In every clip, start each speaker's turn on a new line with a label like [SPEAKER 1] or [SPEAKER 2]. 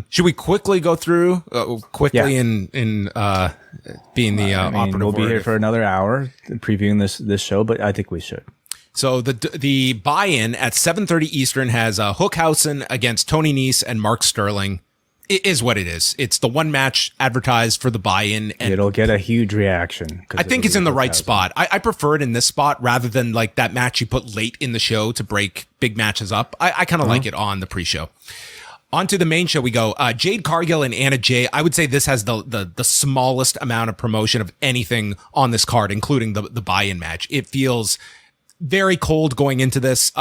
[SPEAKER 1] Should we quickly go through in being the operative
[SPEAKER 2] we'll be
[SPEAKER 1] word?
[SPEAKER 2] here for another hour previewing this show, but I think we should.
[SPEAKER 1] So the buy-in at 7:30 Eastern has Hookhausen against Tony Nese and Mark Sterling. It is what it is. It's the one match advertised for the buy-in. And
[SPEAKER 2] it'll get a huge reaction.
[SPEAKER 1] I think it's in the right spot. I prefer it in this spot rather than like that match you put late in the show to break big matches up. I kind of like it on the pre-show. On to the main show we go. Jade Cargill and Anna Jay. I would say this has the smallest amount of promotion of anything on this card, including the buy-in match. It feels very cold going into this.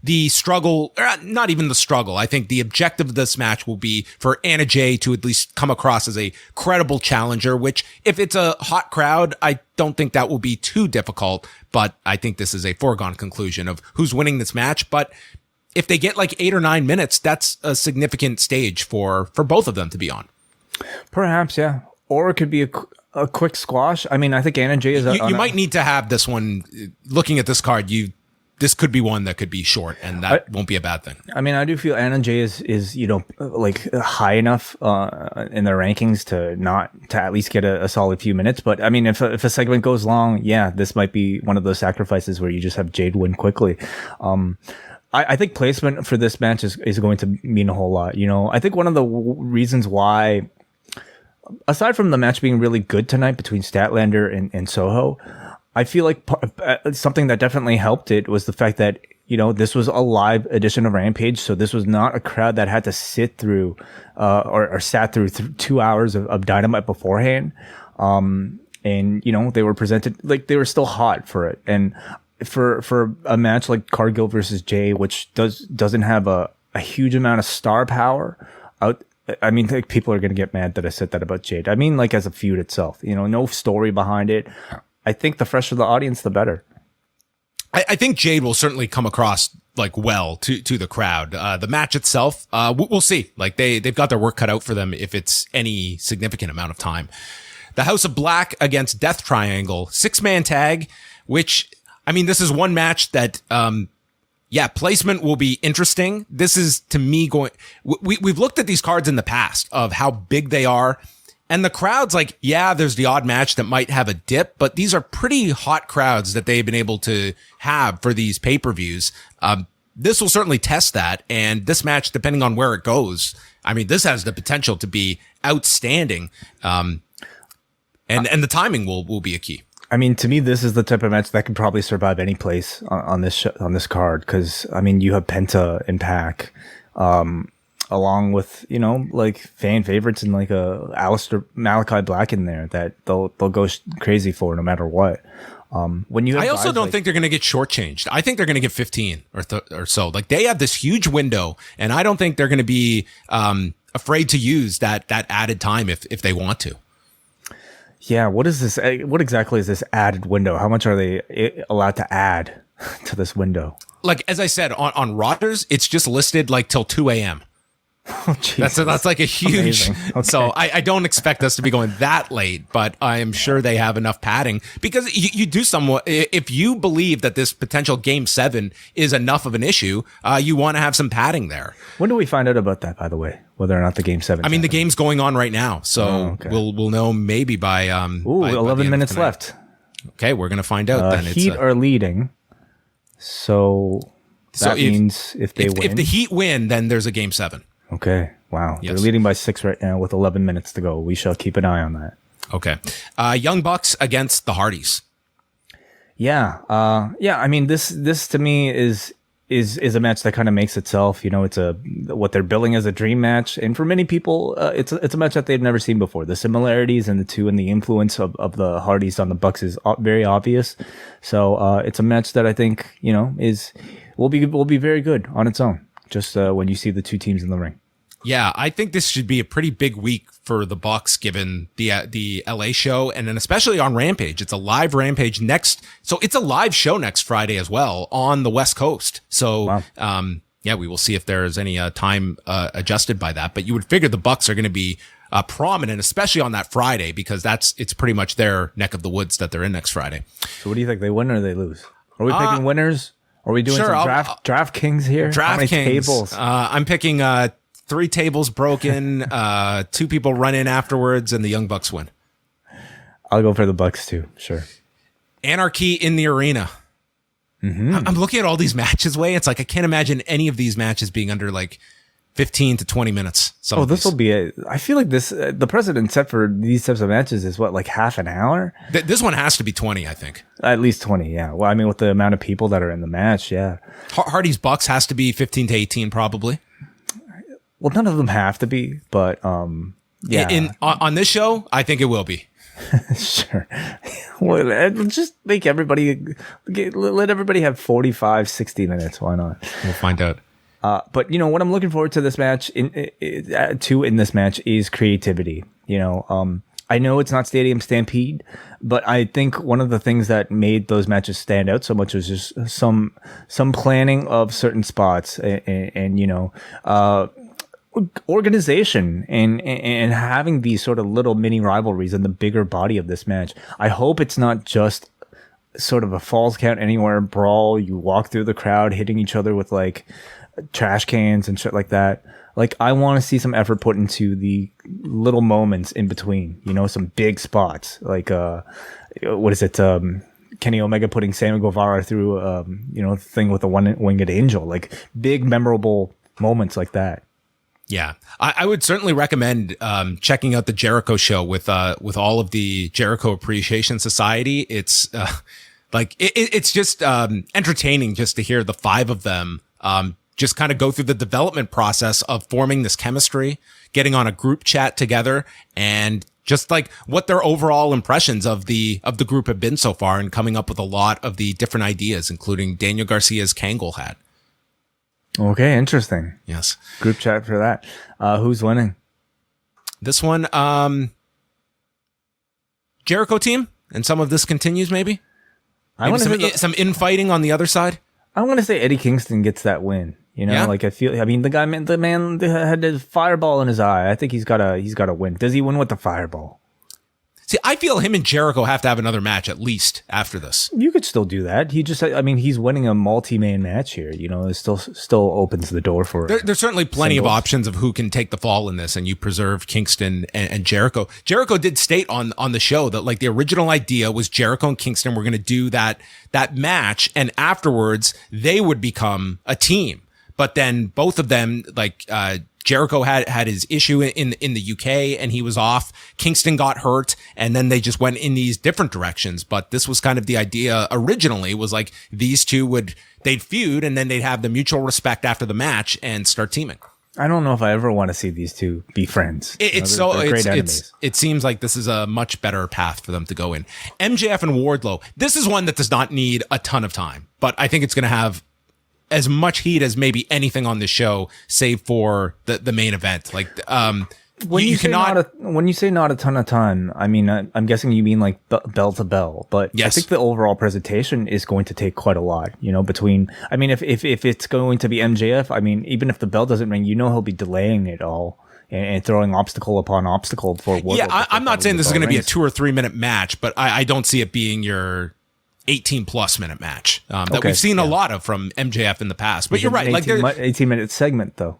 [SPEAKER 1] The struggle, not even the struggle. I think the objective of this match will be for Anna Jay to at least come across as a credible challenger, which if it's a hot crowd, I don't think that will be too difficult, but I think this is a foregone conclusion of who's winning this match. But if they get like 8 or 9 minutes, that's a significant stage for both of them to be on.
[SPEAKER 2] Perhaps, yeah. Or it could be a quick squash. I mean, I think Anna Jay is...
[SPEAKER 1] You might need to have this one, looking at this card, this could be one that could be short, and that won't be a bad thing. I
[SPEAKER 2] mean, I do feel Anna Jay is like high enough in their rankings to at least get a solid few minutes. But I mean, if a segment goes long, yeah, this might be one of those sacrifices where you just have Jade win quickly. I think placement for this match is going to mean a whole lot. I think one of the reasons why, aside from the match being really good tonight between Statlander and Soho, I feel like something that definitely helped it was the fact that, this was a live edition of Rampage. So this was not a crowd that had to sit through or sat through 2 hours of Dynamite beforehand. And, they were presented like they were still hot for it. And for a match like Cargill versus Jay, which doesn't have a huge amount of star power out. I mean, like, people are going to get mad that I said that about Jade. I mean, like, as a feud itself, no story behind it. I think the fresher the audience, the better.
[SPEAKER 1] I think Jade will certainly come across like well to the crowd. The match itself, we'll see. Like they've got their work cut out for them if it's any significant amount of time. The House of Black against Death Triangle, 6-man tag, which, I mean, this is one match that, placement will be interesting. This is, to me, we've looked at these cards in the past of how big they are, and the crowd's like, yeah, there's the odd match that might have a dip, but these are pretty hot crowds that they've been able to have for these pay-per-views. This will certainly test that, and this match, depending on where it goes, I mean, this has the potential to be outstanding, and the timing will be a key.
[SPEAKER 2] I mean, to me, this is the type of match that could probably survive any place on this card. Because I mean, you have Penta and Pac, along with like fan favorites and like Malakai Black in there that they'll go crazy for no matter what. When you have
[SPEAKER 1] I also don't think they're going to get shortchanged. I think they're going to get 15 or so. Like they have this huge window, and I don't think they're going to be afraid to use that added time if they want to.
[SPEAKER 2] Yeah, what is this? What exactly is this added window? How much are they allowed to add to this window?
[SPEAKER 1] Like, as I said, on Rogers, it's just listed like till 2 a.m.
[SPEAKER 2] Oh,
[SPEAKER 1] that's like a huge.
[SPEAKER 2] Okay.
[SPEAKER 1] So I don't expect us to be going that late, but I am sure they have enough padding because you do somewhat. If you believe that this potential Game 7 is enough of an issue, you want to have some padding there.
[SPEAKER 2] When do we find out about that, by the way? Whether or not the Game 7?
[SPEAKER 1] I mean, the game's going on right now, so we'll know maybe by
[SPEAKER 2] 11 minutes left.
[SPEAKER 1] Okay, we're gonna find out then.
[SPEAKER 2] Heat are leading, so that means if they win,
[SPEAKER 1] if the Heat win, then there's a Game 7.
[SPEAKER 2] Okay. Wow.
[SPEAKER 1] Yes.
[SPEAKER 2] They're leading by 6 right now with 11 minutes to go. We shall keep an eye on that.
[SPEAKER 1] Okay. Young Bucks against the Hardys.
[SPEAKER 2] Yeah. I mean, this to me is a match that kind of makes itself. It's what they're billing as a dream match, and for many people, it's a match that they've never seen before. The similarities in the two and the influence of the Hardys on the Bucks is very obvious. So it's a match that I think will be very good on its own. Just when you see the two teams in the ring.
[SPEAKER 1] Yeah, I think this should be a pretty big week for the Bucks, given the LA show, and then especially on Rampage. It's a live Rampage so it's a live show next Friday as well on the West Coast. So, wow. We will see if there is any time adjusted by that. But you would figure the Bucks are going to be prominent, especially on that Friday, because it's pretty much their neck of the woods that they're in next Friday.
[SPEAKER 2] So, what do you think? They win or they lose? Are we picking winners? Are we doing some DraftKings here?
[SPEAKER 1] DraftKings. I'm picking 3 tables broken, 2 people run in afterwards, and the Young Bucks win.
[SPEAKER 2] I'll go for the Bucks too. Sure.
[SPEAKER 1] Anarchy in the Arena. I'm looking at all these matches, It's like I can't imagine any of these matches being under like 15 to 20 minutes.
[SPEAKER 2] This will be I feel like this, the precedent set for these types of matches is what, like half an hour?
[SPEAKER 1] This one has to be 20, I think.
[SPEAKER 2] At least 20, yeah. Well, I mean, with the amount of people that are in the match, yeah.
[SPEAKER 1] Hardy's Bucks has to be 15 to 18, probably.
[SPEAKER 2] Well, none of them have to be, but yeah.
[SPEAKER 1] On this show, I think it will be.
[SPEAKER 2] Sure. Well, just make let everybody have 45, 60 minutes. Why not?
[SPEAKER 1] We'll find out.
[SPEAKER 2] But what I'm looking forward to this match in this match is creativity. I know it's not Stadium Stampede, but I think one of the things that made those matches stand out so much was just some planning of certain spots and organization and having these sort of little mini rivalries in the bigger body of this match. I hope it's not just sort of a falls count anywhere brawl. You walk through the crowd hitting each other with like trash cans and shit like that. Like, I want to see some effort put into the little moments in between, some big spots. Like, what is it? Kenny Omega putting Sammy Guevara through, the thing with the one-winged angel. Like, big, memorable moments like that.
[SPEAKER 1] Yeah, I would certainly recommend checking out the Jericho show with all of the Jericho Appreciation Society. It's it's just entertaining just to hear the 5 of them just kind of go through the development process of forming this chemistry, getting on a group chat together, and just like what their overall impressions of the group have been so far, and coming up with a lot of the different ideas, including Daniel Garcia's Kangol hat.
[SPEAKER 2] Okay, interesting.
[SPEAKER 1] Yes.
[SPEAKER 2] Group chat for that. Who's winning?
[SPEAKER 1] This one, Jericho team, and some of this continues, maybe? Some infighting on the other side?
[SPEAKER 2] I want to say Eddie Kingston gets that win. Like the man had his fireball in his eye. I think he's got to win. Does he win with the fireball?
[SPEAKER 1] See, I feel him and Jericho have to have another match at least after this.
[SPEAKER 2] You could still do that. He's winning a multi-man match here. It still opens the door for
[SPEAKER 1] there's certainly plenty of options of who can take the fall in this, and you preserve Kingston and Jericho. Jericho did state on the show that like the original idea was Jericho and Kingston were going to do that match, and afterwards they would become a team. But then both of them, Jericho had his issue in the UK and he was off. Kingston got hurt, and then they just went in these different directions. But this was kind of the idea originally, was like these two they'd feud, and then they'd have the mutual respect after the match and start teaming.
[SPEAKER 2] I don't know if I ever want to see these two be friends.
[SPEAKER 1] They're great enemies. It seems like this is a much better path for them to go in. MJF and Wardlow. This is one that does not need a ton of time, but I think it's going to have as much heat as maybe anything on this show, save for the main event. Like,
[SPEAKER 2] when you say not a ton of time, I mean, I'm guessing you mean like bell to bell, but yes. I think the overall presentation is going to take quite a lot, if it's going to be MJF, even if the bell doesn't ring, he'll be delaying it all and throwing obstacle upon obstacle for Wardlow.
[SPEAKER 1] Yeah, I'm not saying this is going to be a 2 or 3 minute match, but I don't see it being your 18 plus minute match that we've seen a lot of from MJF in the past. But you're right.
[SPEAKER 2] 18-minute segment though.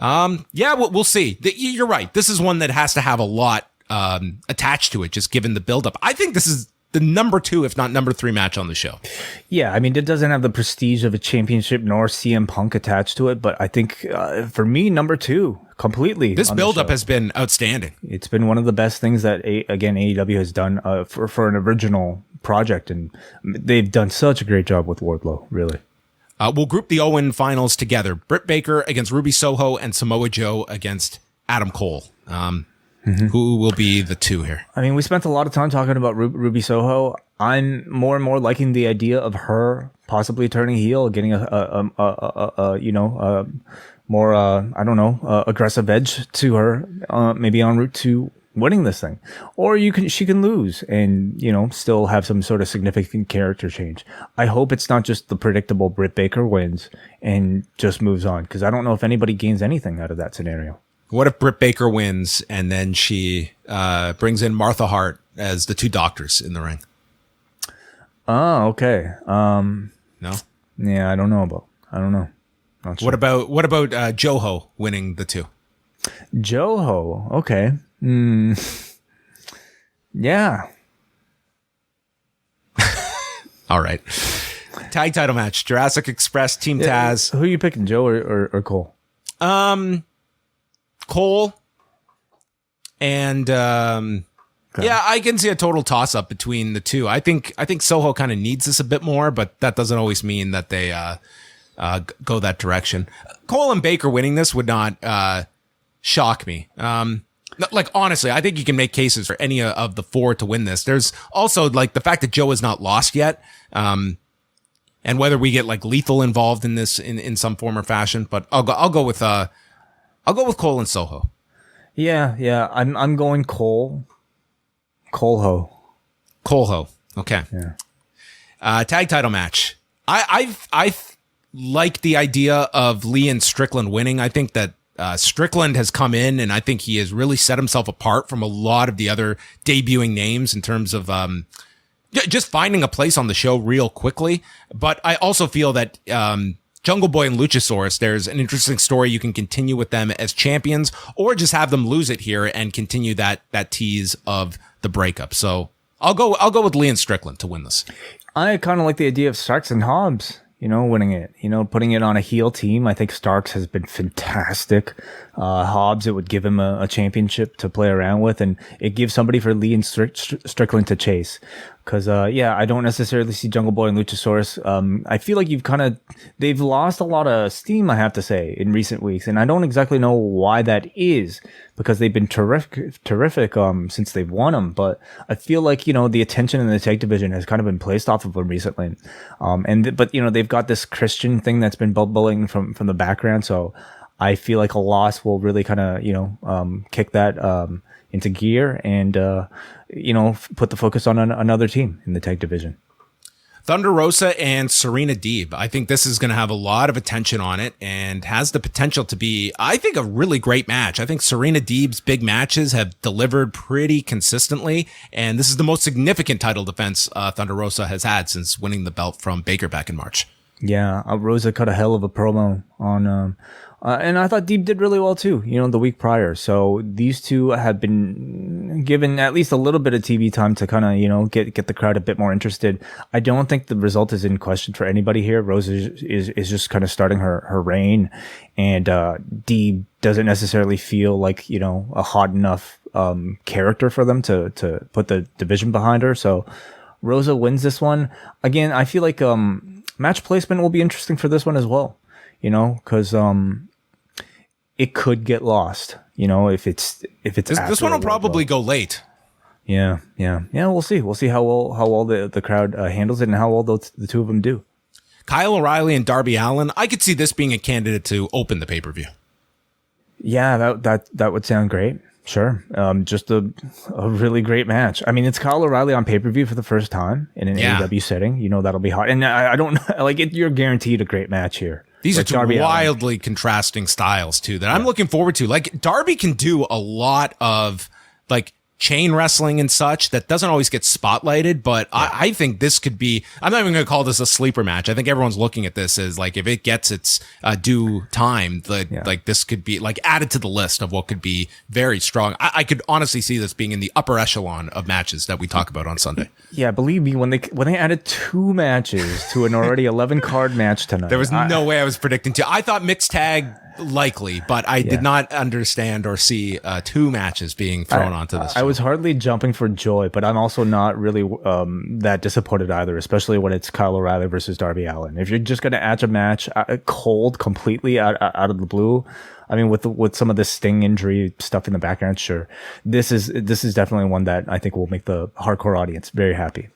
[SPEAKER 1] We'll see. You're right. This is one that has to have a lot attached to it, just given the buildup. I think this is the number 2, if not number 3 match on the show.
[SPEAKER 2] Yeah, it doesn't have the prestige of a championship nor CM Punk attached to it, but I think for me, number 2 completely.
[SPEAKER 1] This buildup has been outstanding.
[SPEAKER 2] It's been one of the best things that AEW has done for an original project, and they've done such a great job with Wardlow, really.
[SPEAKER 1] We'll group the Owen finals together. Britt Baker against Ruby Soho and Samoa Joe against Adam Cole. Who will be the 2 here?
[SPEAKER 2] We spent a lot of time talking about Ruby Soho. I'm more and more liking the idea of her possibly turning heel, getting a more aggressive edge to her, maybe en route to winning this thing. Or she can lose and, still have some sort of significant character change. I hope it's not just the predictable Britt Baker wins and just moves on, because I don't know if anybody gains anything out of that scenario.
[SPEAKER 1] What if Britt Baker wins and then she brings in Martha Hart as the 2 doctors in the ring?
[SPEAKER 2] Oh, okay.
[SPEAKER 1] No?
[SPEAKER 2] Yeah, I don't know. Not sure.
[SPEAKER 1] What about Joho winning the 2?
[SPEAKER 2] Joho. Okay. Yeah.
[SPEAKER 1] All right. Tag title match. Jurassic Express, Team Taz.
[SPEAKER 2] Who are you picking, Joe or Cole?
[SPEAKER 1] Cole. And yeah, I can see a total toss up between the two. I think Soho kind of needs this a bit more, but that doesn't always mean that they go that direction. Cole and Baker winning this would not shock me. Like, honestly, I think you can make cases for any of the four to win this. There's also like the fact that Joe is not lost yet. And whether we get like Lethal involved in this in some form or fashion, but I'll go with Cole and Soho. Yeah.
[SPEAKER 2] I'm going Cole. Coleho.
[SPEAKER 1] Okay.
[SPEAKER 2] Yeah.
[SPEAKER 1] Tag title match. I like the idea of Lee and Strickland winning. I think that Strickland has come in, and I think he has really set himself apart from a lot of the other debuting names in terms of just finding a place on the show real quickly. But I also feel that Jungle Boy and Luchasaurus, there's an interesting story you can continue with them as champions, or just have them lose it here and continue that tease of the breakup. So I'll go with Lee and Strickland to win this.
[SPEAKER 2] I kind of like the idea of Starks and Hobbs, winning it, putting it on a heel team. I think Starks has been fantastic. Hobbs, it would give him a championship to play around with, and it gives somebody for Lee and Strickland to chase. Because, I don't necessarily see Jungle Boy and Luchasaurus. I feel like they've lost a lot of steam, I have to say, in recent weeks. And I don't exactly know why that is, because they've been terrific since they've won them. But I feel like, the attention in the tag division has kind of been placed off of them recently. But they've got this Christian thing that's been bubbling from the background. So I feel like a loss will really kind of, kick that into gear and, put the focus on another team in the tag division.
[SPEAKER 1] Thunder Rosa and Serena Deeb. I think this is going to have a lot of attention on it and has the potential to be, I think, a really great match. I think Serena Deeb's big matches have delivered pretty consistently, and this is the most significant title defense Thunder Rosa has had since winning the belt from Baker back in March.
[SPEAKER 2] Yeah, Rosa cut a hell of a promo on and I thought Deeb did really well too, the week prior. So these two have been given at least a little bit of TV time to kind of, get the crowd a bit more interested. I don't think the result is in question for anybody here. Rosa is just kind of starting her reign, and Deeb doesn't necessarily feel like, a hot enough character for them to put the division behind her. So Rosa wins this one. Again, I feel like match placement will be interesting for this one as well, because it could get lost, if it's
[SPEAKER 1] this one will probably go late.
[SPEAKER 2] Yeah. We'll see how well the crowd handles it and how well the two of them do.
[SPEAKER 1] Kyle O'Reilly and Darby Allin. I could see this being a candidate to open the pay-per-view.
[SPEAKER 2] Yeah, that would sound great. Sure. Just a really great match. I mean, it's Kyle O'Reilly on pay-per-view for the first time in an AEW setting. That'll be hot. And I don't like it. You're guaranteed a great match here.
[SPEAKER 1] These are two wildly contrasting styles too that I'm looking forward to. Like, Darby can do a lot of like chain wrestling and such that doesn't always get spotlighted, but I think this could be, I'm not even going to call this a sleeper match. I think everyone's looking at this as like, if it gets its due time, like this could be like added to the list of what could be very strong. I could honestly see this being in the upper echelon of matches that we talk about on Sunday.
[SPEAKER 2] Yeah, believe me, when they added 2 matches to an already 11 card match tonight,
[SPEAKER 1] there was no way I was predicting two. I thought mixed tag likely, but I did not understand or see 2 matches being thrown onto this show.
[SPEAKER 2] I was hardly jumping for joy, but I'm also not really that disappointed either, especially when it's Kyle O'Reilly versus Darby Allin. If you're just going to add a match cold completely out of the blue, I mean, with some of the Sting injury stuff in the background, sure, this is definitely one that I think will make the hardcore audience very happy.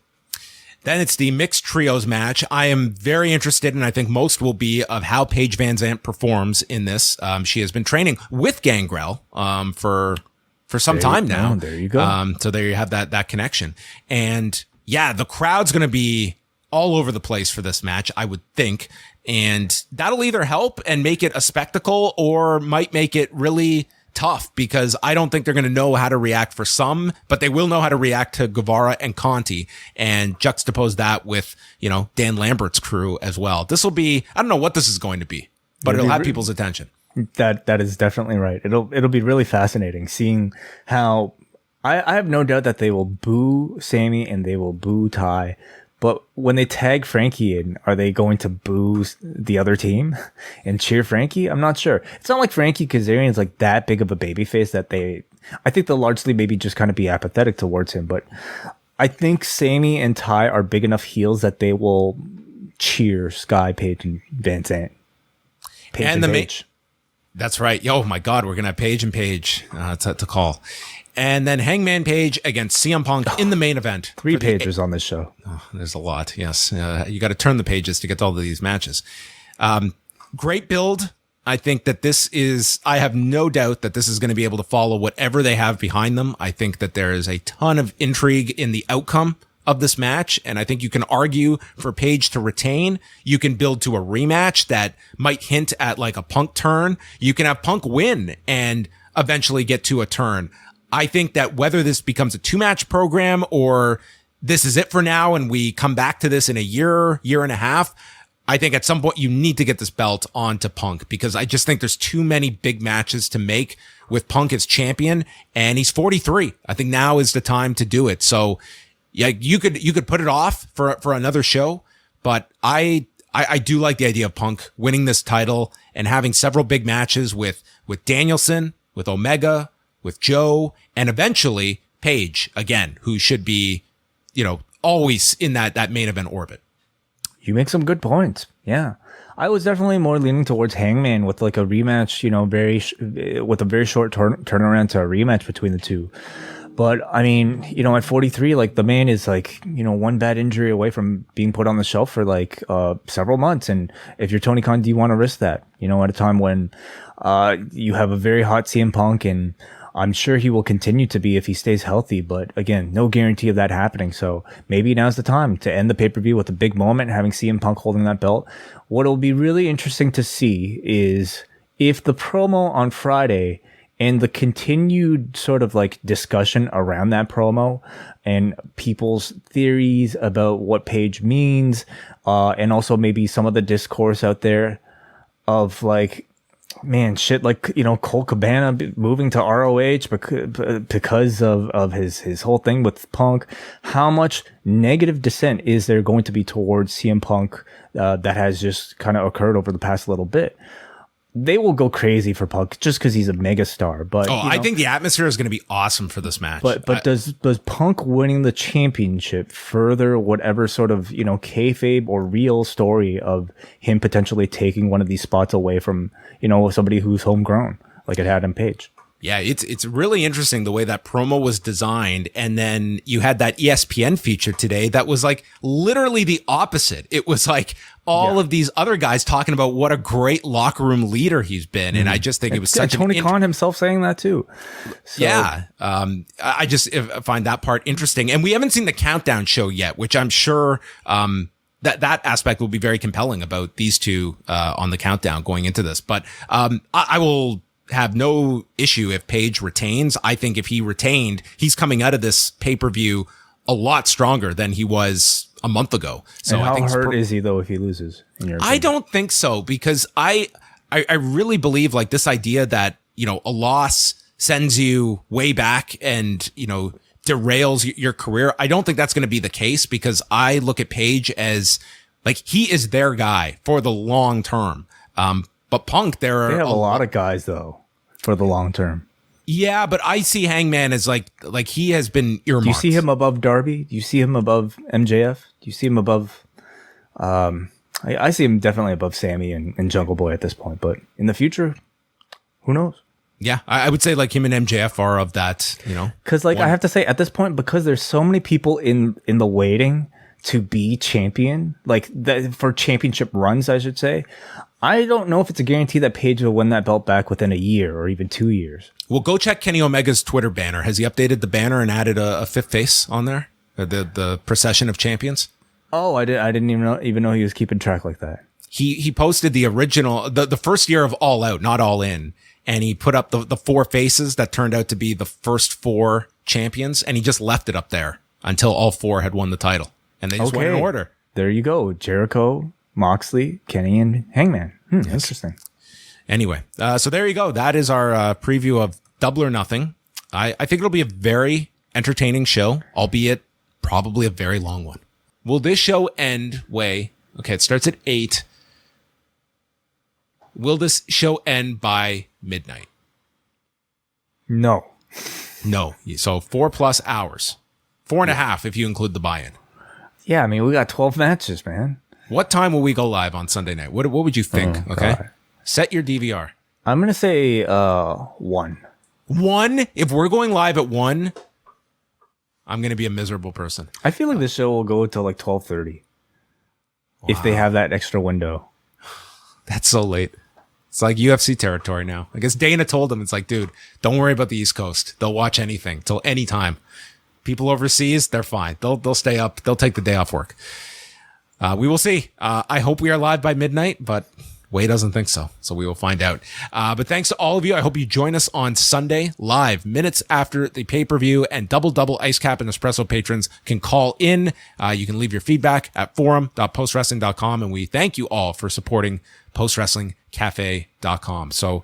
[SPEAKER 1] Then it's the mixed trios match. I am very interested, and I think most will be, of how Paige Van Zandt performs in this. She has been training with Gangrel for some time now.
[SPEAKER 2] There you go.
[SPEAKER 1] So there you have that connection. And yeah, the crowd's going to be all over the place for this match, I would think. And that'll either help and make it a spectacle, or might make it really tough, because I don't think they're going to know how to react for some, but they will know how to react to Guevara and Conti, and juxtapose that with, Dan Lambert's crew as well. This will be, I don't know what this is going to be, but it'll have people's attention.
[SPEAKER 2] That is definitely right. It'll be really fascinating seeing how I have no doubt that they will boo Sammy and they will boo Ty. But when they tag Frankie in, are they going to boo the other team and cheer Frankie? I'm not sure. It's not like Frankie Kazarian's like that big of a babyface that I think they'll largely maybe just kind of be apathetic towards him. But I think Sammy and Ty are big enough heels that they will cheer Sky, Page, and Van Zandt. Page and Page.
[SPEAKER 1] That's right. Oh my God, we're gonna have Page and Page to call, and then Hangman Page against CM Punk in the main event.
[SPEAKER 2] 3 pages on this show.
[SPEAKER 1] Oh, there's a lot. Yes, you got to turn the pages to get to all of these matches. Great build. I think that I have no doubt that this is going to be able to follow whatever they have behind them. I think that there is a ton of intrigue in the outcome of this match. And I think you can argue for Page to retain. You can build to a rematch that might hint at like a Punk turn. You can have Punk win and eventually get to a turn. I think that whether this becomes a 2-match program or this is it for now and we come back to this in a year and a half, I think at some point you need to get this belt onto Punk because I just think there's too many big matches to make with Punk as champion, and he's 43. I think now is the time to do it. So yeah, you could put it off for another show, but I do like the idea of Punk winning this title and having several big matches with Danielson, with Omega, with Joe, and eventually Page again, who should be, always in that main event orbit.
[SPEAKER 2] You make some good points. Yeah. I was definitely more leaning towards Hangman with like a rematch, with a very short turnaround to a rematch between the two. But I mean, at 43, like the man is like, one bad injury away from being put on the shelf for like several months. And if you're Tony Khan, do you want to risk that? At a time when you have a very hot CM Punk, and I'm sure he will continue to be if he stays healthy. But again, no guarantee of that happening. So maybe now's the time to end the pay-per-view with a big moment, having CM Punk holding that belt. What will be really interesting to see is if the promo on Friday and the continued sort of like discussion around that promo and people's theories about what Page means, and also maybe some of the discourse out there of like, man, shit, like, Colt Cabana moving to ROH because of his whole thing with Punk. How much negative dissent is there going to be towards CM Punk that has just kind of occurred over the past little bit? They will go crazy for Punk just because he's a megastar. But
[SPEAKER 1] I think the atmosphere is going to be awesome for this match.
[SPEAKER 2] But does Punk winning the championship further whatever sort of kayfabe or real story of him potentially taking one of these spots away from somebody who's homegrown like it had in Page?
[SPEAKER 1] Yeah, it's really interesting the way that promo was designed. And then you had that ESPN feature today that was like literally the opposite. It was like all of these other guys talking about what a great locker room leader he's been. And I just think it was such
[SPEAKER 2] Tony Khan himself saying that too.
[SPEAKER 1] So. Yeah. I just find that part interesting. And we haven't seen the countdown show yet, which I'm sure, that aspect will be very compelling about these two, on the countdown going into this. But, I will have no issue if Page retains. I think if he retained, he's coming out of this pay-per-view a lot stronger than he was a month ago. So
[SPEAKER 2] and how
[SPEAKER 1] I think
[SPEAKER 2] hurt is he though if he loses? In your opinion?
[SPEAKER 1] I don't think so, because I really believe like this idea that, a loss sends you way back and, derails your career. I don't think that's going to be the case, because I look at Page as like, he is their guy for the long term. But Punk, they have
[SPEAKER 2] a lot of guys though for the long term.
[SPEAKER 1] Yeah, but I see Hangman as like he has been earmarked.
[SPEAKER 2] Do you see him above Darby? Do you see him above MJF? Do you see him above? I see him definitely above Sammy and Jungle Boy at this point. But in the future, who knows?
[SPEAKER 1] Yeah, I would say like him and MJF are of that.
[SPEAKER 2] Because I have to say at this point, because there's so many people in the waiting to be champion, like for championship runs, I should say. I don't know if it's a guarantee that Page will win that belt back within a year or even 2 years.
[SPEAKER 1] Well, go check Kenny Omega's Twitter banner. Has he updated the banner and added a fifth face on there? The procession of champions?
[SPEAKER 2] Oh, I didn't even know he was keeping track like that.
[SPEAKER 1] He posted the original, the first year of All Out, not All In. And he put up the 4 faces that turned out to be the first 4 champions. And he just left it up there until all 4 had won the title. And they just went in order.
[SPEAKER 2] There you go. Jericho, Moxley, Kenny, and Hangman.
[SPEAKER 1] Yes.
[SPEAKER 2] Interesting.
[SPEAKER 1] Anyway, so there you go. That is our preview of Double or Nothing. I think it'll be a very entertaining show, albeit probably a very long one. Will this show end, Way? Okay, it starts at 8. Will this show end by midnight?
[SPEAKER 2] No.
[SPEAKER 1] No. So 4+ hours. 4.5 if you include the buy-in.
[SPEAKER 2] Yeah, I mean, we got 12 matches, man.
[SPEAKER 1] What time will we go live on Sunday night? What would you think?
[SPEAKER 2] Oh,
[SPEAKER 1] okay.
[SPEAKER 2] God.
[SPEAKER 1] Set your DVR.
[SPEAKER 2] I'm going to say 1.
[SPEAKER 1] 1? If we're going live at 1, I'm going to be a miserable person.
[SPEAKER 2] I feel like this show will go till like 12:30. Wow. If they have that extra window.
[SPEAKER 1] That's so late. It's like UFC territory now. I guess Dana told them, it's like, dude, don't worry about the East Coast. They'll watch anything till any time. People overseas, they're fine. They'll stay up. They'll take the day off work. We will see. I hope we are live by midnight, but Way doesn't think so. So we will find out. But thanks to all of you. I hope you join us on Sunday live minutes after the pay-per-view, and double Ice Cap and Espresso patrons can call in. You can leave your feedback at forum.postwrestling.com. And we thank you all for supporting postwrestlingcafe.com. So,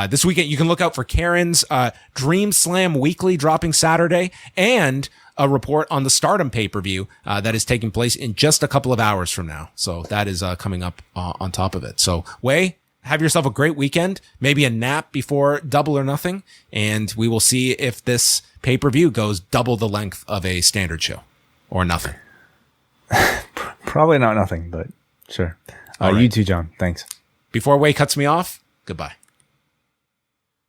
[SPEAKER 1] this weekend you can look out for Karen's, Dream Slam Weekly dropping Saturday, and a report on the Stardom pay-per-view that is taking place in just a couple of hours from now. So that is coming up on top of it. So, Way, have yourself a great weekend. Maybe a nap before Double or Nothing, and we will see if this pay-per-view goes double the length of a standard show or nothing.
[SPEAKER 2] Probably not nothing, but sure.
[SPEAKER 1] Right.
[SPEAKER 2] You too, John. Thanks.
[SPEAKER 1] Before Way cuts me off, goodbye.